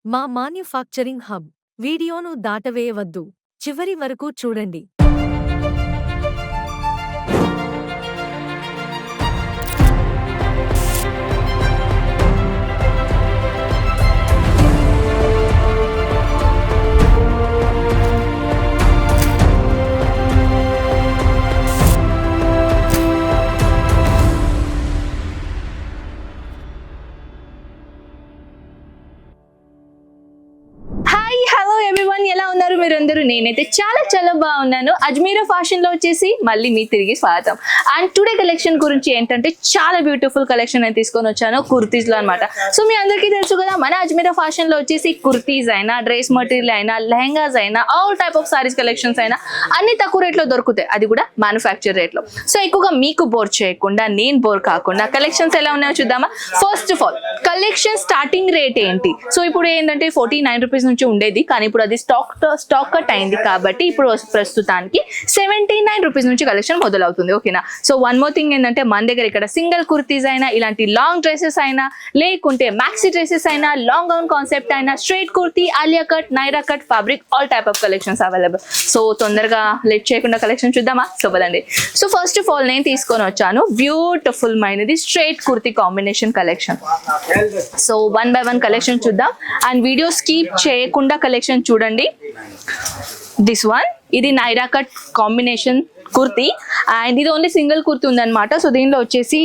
మా manufacturing hub. వీడియోను దాటవేయవద్దు. చివరి వరకు చూడండి. హలో ఎవ్రీవన్, ఎలా ఉన్నారు మీరందరూ? నేనైతే చాలా బాగున్నాను. అజ్మీరా ఫ్యాషన్ లో వచ్చేసి మళ్ళీ మీ తిరిగి స్వాగతం. అండ్ టుడే కలెక్షన్ గురించి ఏంటంటే చాలా బ్యూటిఫుల్ కలెక్షన్ నేను తీసుకొని వచ్చాను కుర్తీస్ లో అనమాట. సో మీ అందరికీ తెలుసు కదా, మన అజ్మీరా ఫ్యాషన్ లో వచ్చేసి కుర్తీస్ అయినా, డ్రెస్ మెటీరియల్ అయినా, లెహంగాస్ అయినా, all type of saris collections అయినా అన్ని తక్కువ రేట్లో దొరుకుతాయి, అది కూడా మ్యానుఫ్యాక్చర్ రేట్ లో. సో ఎక్కువగా మీకు బోర్ చేయకుండా, నేను బోర్ కాకుండా కలెక్షన్స్ ఎలా ఉన్నాయో చూద్దామా. First of all collection starting rate ఏంటి? సో ఇప్పుడు ఏంటంటే 49 రూపీస్ నుంచి ఉండేది, కానీ ఇప్పుడు అది స్టాక్ కట్ అయింది కాబట్టి ఇప్పుడు ప్రస్తుతానికి 79 రూపీస్ నుంచి కలెక్షన్ మొదలవుతుంది. ఓకేనా? సో వన్ మోర్ థింగ్ ఏంటంటే మన దగ్గర ఇక్కడ సింగిల్ కుర్తీస్ అయినా, ఇలాంటి లాంగ్ డ్రెస్సెస్ అయినా, లేకుంటే మ్యాక్సీ డ్రెస్సెస్ అయినా, లాంగ్ గౌన్ కాన్సెప్ట్ అయినా, straight kurti, Alia cut, Naira cut, fabric, all type of collections available. So తొందరగా లేట్ చేయకుండా కలెక్షన్ చూద్దామా? సో పదండి. సో ఫస్ట్ ఆఫ్ ఆల్ నేను తీసుకొని వచ్చాను బ్యూటిఫుల్ మైనది straight kurti combination collection. So one by one collection చూద్దాం అండ్ వీడియో స్కిప్ చేయకుండా కలెక్షన్ చూడండి. దిస్ వన్, ఇది Naira cut combination kurti and ఇది ఓన్లీ సింగిల్ కుర్తీ ఉందన్నమాట. సో దీనిలో వచ్చేసి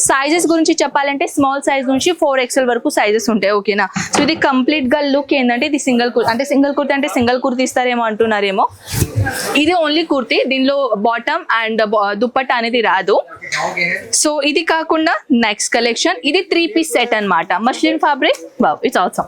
సైజెస్ గురించి చెప్పాలంటే స్మాల్ సైజ్ నుంచి 4XL వరకు సైజెస్ ఉంటాయి. ఓకేనా? సో ఇది కంప్లీట్ గా లుక్ ఏంటంటే ఇది సింగిల్ కుర్తీ అంటే సింగిల్ కుర్తీ ఇస్తారేమో అంటున్నారేమో. ఇది ఓన్లీ కుర్తీ, దీనిలో బాటమ్ అండ్ దుప్పట్టా అనేది రాదు. సో ఇది కాకుండా నెక్స్ట్ కలెక్షన్, ఇది 3 పీస్ సెట్ అన్నమాట. Muslin fabric, it's also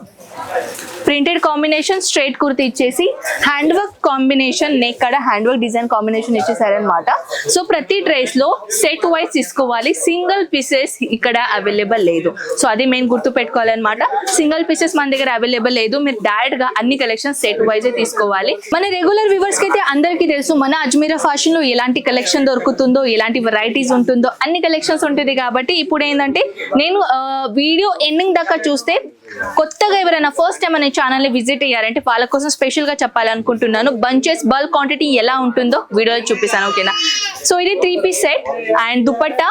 printed combination straight kurti ఇచ్చేసి హ్యాండ్ వర్క్ కాంబినేషన్, నెక్ కాడ హ్యాండ్ వర్క్ డిజైన్ కాంబినేషన్ ఇచ్చేసారనమాట. సో ప్రతి డ్రెస్ లో సెట్ వైజ్ తీసుకోవాలి, సింగిల్ పీసెస్ ఇక్కడ అవైలబుల్ లేదు. సో అది మెయిన్ గుర్తు పెట్టుకోవాలన్నమాట. సింగిల్ పీసెస్ మన దగ్గర అవైలబుల్ లేదు, మీరు డైరెక్ట్ గా అన్ని కలెక్షన్ సెట్ వైజ్ తీసుకోవాలి. మన రెగ్యులర్ వ్యూవర్స్ కి అయితే అందరికీ తెలుసు మన అజ్మీరా ఫ్యాషన్ లో ఎలాంటి కలెక్షన్ దొరుకుతుందో, ఎలాంటి వెరైటీస్ ఉంటుందో, అన్ని కలెక్షన్స్ ఉంటుంది. కాబట్టి ఇప్పుడు ఏంటంటే నేను వీడియో ఎండింగ్ దాకా చూస్తే కొత్తగా ఎవరైనా ఫస్ట్ టైం అనే ఛానల్ ని విజిట్ అయ్యారంటే వాళ్ళ కోసం స్పెషల్ గా చెప్పాలనుకుంటున్నాను. బంచెస్ బల్క్ క్వాంటిటీ ఎలా ఉంటుందో వీడియోలో చూపిస్తాను. ఓకేనా? సో ఇది 3 piece set and dupatta,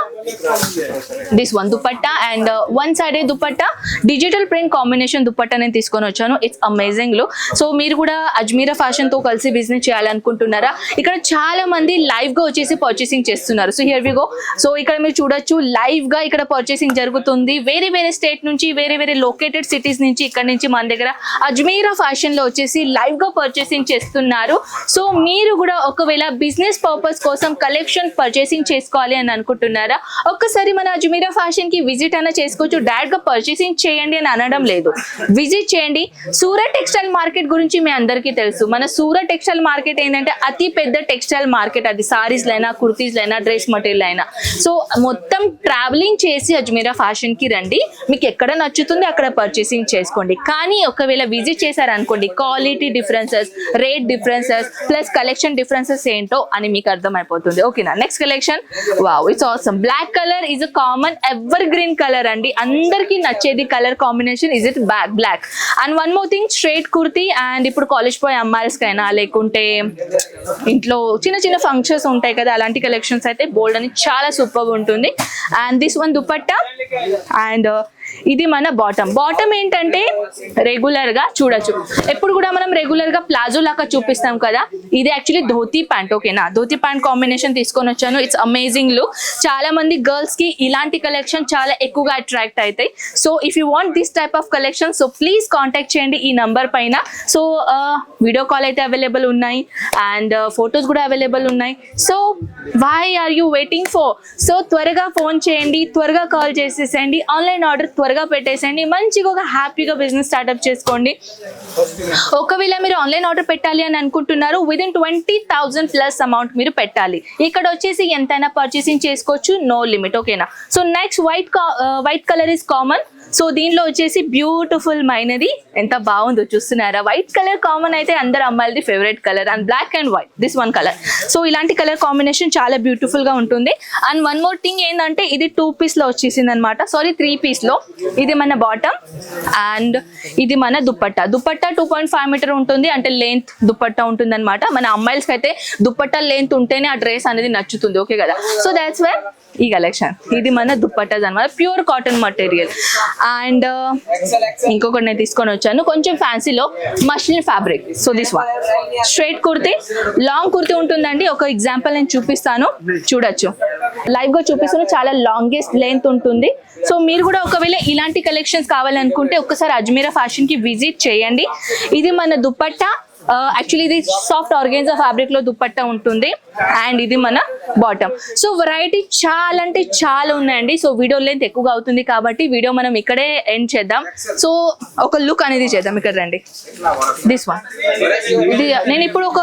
this one dupatta and one side dupatta digital print combination dupatta నేను తీసుకొని వచ్చాను. It's amazing look. సో మీరు కూడా అజ్మీరా ఫ్యాషన్ తో కలిసి బిజినెస్ చేయాలనుకుంటున్నారా? ఇక్కడ చాలా మంది లైవ్ గా వచ్చేసి పర్చేసింగ్ చేస్తున్నారు. So here we go. So ఇక్కడ మీరు చూడొచ్చు లైవ్ గా ఇక్కడ పర్చేసింగ్ జరుగుతుంది. వేరే స్టేట్ నుంచి, వేరే లొకేటెడ్ సిటీస్ నుంచి, ఇక్కడ నుంచి మన దగ్గర అజ్మీరా ఫ్యాషన్ లో వచ్చేసి లైవ్ గా పర్చేసింగ్ చేస్తున్నారు. సో మీరు కూడా ఒకవేళ బిజినెస్ పర్పస్ కోసం కలెక్షన్ పర్చేసింగ్ చేసుకోవాలి అని అనుకుంటున్నారా? ఒక్కసారి మన అజ్మీరా ఫ్యాషన్ కి విజిట్ అయినా చేసుకోవచ్చు. డైరెక్ట్ గా పర్చేసింగ్ చేయండి అని అనడం లేదు, విజిట్ చేయండి. సూరత్ టెక్స్టైల్ మార్కెట్ గురించి మీ అందరికీ తెలుసు. మన సూరత్ టెక్స్టైల్ మార్కెట్ ఏంటంటే అతి పెద్ద టెక్స్టైల్ మార్కెట్. అది సారీస్ లైనా, కుర్తీస్ లైనా, డ్రెస్ మెటీరియల్ అయినా. సో మొత్తం ట్రావెలింగ్ చేసి అజ్మీరా ఫ్యాషన్ కి రండి, మీకు ఎక్కడ నచ్చుతుంది అక్కడ పర్చేసింగ్ చేసుకోండి. కానీ ఒకవేళ విజిట్ చేశారనుకోండి, quality differences, rate differences plus collection differences ఏంటో అని మీకు అర్థమైపోతుంది. ఓకేనా? Next collection, wow, it's awesome. Black colour is a common evergreen colour అండి, అందరికీ నచ్చేది colour combination is it black. And one more thing, straight kurti and ఇప్పుడు college పోయే అమ్మాయిలకైనా, లేకుంటే ఇంట్లో చిన్న ఫంక్షన్స్ ఉంటాయి కదా, అలాంటి కలెక్షన్స్ అయితే బోల్డ్ అని చాలా సూపర్ ఉంటుంది. And this one dupatta and ఇది మన బాటమ్ ఏంటంటే రెగ్యులర్ గా చూడొచ్చు. ఎప్పుడు కూడా మనం రెగ్యులర్ గా ప్లాజో లాగా చూపిస్తాం కదా, ఇది యాక్చువల్లీ ధోతీ ప్యాంట్. ఓకేనా? ధోతీ ప్యాంట్ కాంబినేషన్ తీసుకొని వచ్చాను. It's amazing look. చాలా మంది గర్ల్స్ కి ఇలాంటి కలెక్షన్ చాలా ఎక్కువగా అట్రాక్ట్ అవుతాయి. So if you want this type of collection, so please contact చేయండి ఈ నంబర్ పైన. సో వీడియో కాల్ అయితే అవైలబుల్ ఉన్నాయి అండ్ ఫొటోస్ కూడా అవైలబుల్ ఉన్నాయి. So why are you waiting for? So త్వరగా ఫోన్ చేయండి, త్వరగా కాల్ చేసేసేయండి, ఆన్లైన్ ఆర్డర్ త్వరగా పెట్టేసేయండి, మంచిగా ఒక హ్యాపీగా బిజినెస్ స్టార్ట్అప్ చేసుకోండి. ఒకవేళ మీరు ఆన్లైన్ ఆర్డర్ పెట్టాలి అని అనుకుంటున్నారు, విదిన్ 20,000 ప్లస్ అమౌంట్ మీరు పెట్టాలి. ఇక్కడ వచ్చేసి ఎంతైనా పర్చేసింగ్ చేసుకోవచ్చు, నో లిమిట్. ఓకేనా? So next white colour is common. So దీనిలో వచ్చేసి బ్యూటిఫుల్ మైనది ఎంత బాగుందో చూస్తున్నారా. వైట్ కలర్ కామన్ అయితే అందరు అమ్మాయిలది favourite colour and black and white this one colour. So ఇలాంటి కలర్ కాంబినేషన్ చాలా బ్యూటిఫుల్ గా ఉంటుంది. అండ్ వన్ మోర్ థింగ్ ఏంటంటే ఇది 2 piece లో వచ్చేసింది అనమాట, సారీ 3 piece లో. ఇది మన బాటమ్ అండ్ ఇది మన దుపట్టా. దుపట్టా 2.5 మీటర్ ఉంటుంది, అంటే లెంత్ దుపట్టా ఉంటుంది అనమాట. మన అమ్మాయిలకి అయితే దుపట్టా లెంత్ ఉంటేనే ఆ డ్రెస్ అనేది నచ్చుతుంది, ఓకే కదా. సో దాట్స్ వై ఈ కలెక్షన్. ఇది మన దుపట్టాస్ అనమాట, ప్యూర్ కాటన్ మటీరియల్. అండ్ ఇంకొకటి నేను తీసుకొని వచ్చాను కొంచెం ఫ్యాన్సీలో, muslin fabric. So this one straight kurti, long kurti ఉంటుందండి. ఒక ఎగ్జాంపుల్ నేను చూపిస్తాను, చూడొచ్చు. లైవ్ గా చూపిస్తాను, చాలా లాంగెస్ట్ లెంత్ ఉంటుంది. సో మీరు కూడా ఒకవేళ ఇలాంటి కలెక్షన్స్ కావాలనుకుంటే ఒక్కసారి అజ్మీరా ఫ్యాషన్ కి విజిట్ చేయండి. ఇది మన దుపట్టా. యాక్చువల్లీ ఇది సాఫ్ట్ ఆర్గాన్జా ఫ్యాబ్రిక్ లో దుపట్టా ఉంటుంది అండ్ ఇది మన బాటమ్. సో వెరైటీ చాలా అంటే చాలా ఉన్నాయండి. సో వీడియో లెంత్ ఎక్కువగా అవుతుంది కాబట్టి వీడియో మనం ఇక్కడే ఎండ్ చేద్దాం. సో ఒక లుక్ అనేది చేద్దాం. ఇక్కడ రండి, దిస్ వన్. ఇది నేను ఇప్పుడు ఒక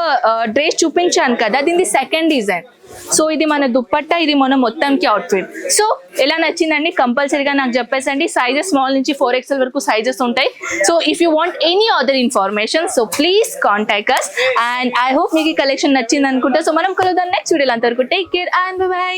డ్రెస్ చూపించాను కదా, దీని సెకండ్ డిజైన్. సో ఇది మన దుపట్టా, ఇది మన మొత్తంకి అవుట్ఫిట్. సో ఎలా నచ్చిందండి కంపల్సరీగా నాకు చెప్పేసండి. సైజెస్ స్మాల్ నుంచి 4XL వరకు సైజెస్ ఉంటాయి. So if you want any other information so please contact us. And I hope మీకు ఈ కలెక్షన్ నచ్చింది అనుకుంటా. సో మనం కలుద్దాం నెక్స్ట్ వీడియోలో. అంతవరకు టేక్ కేర్ అండ్ బై.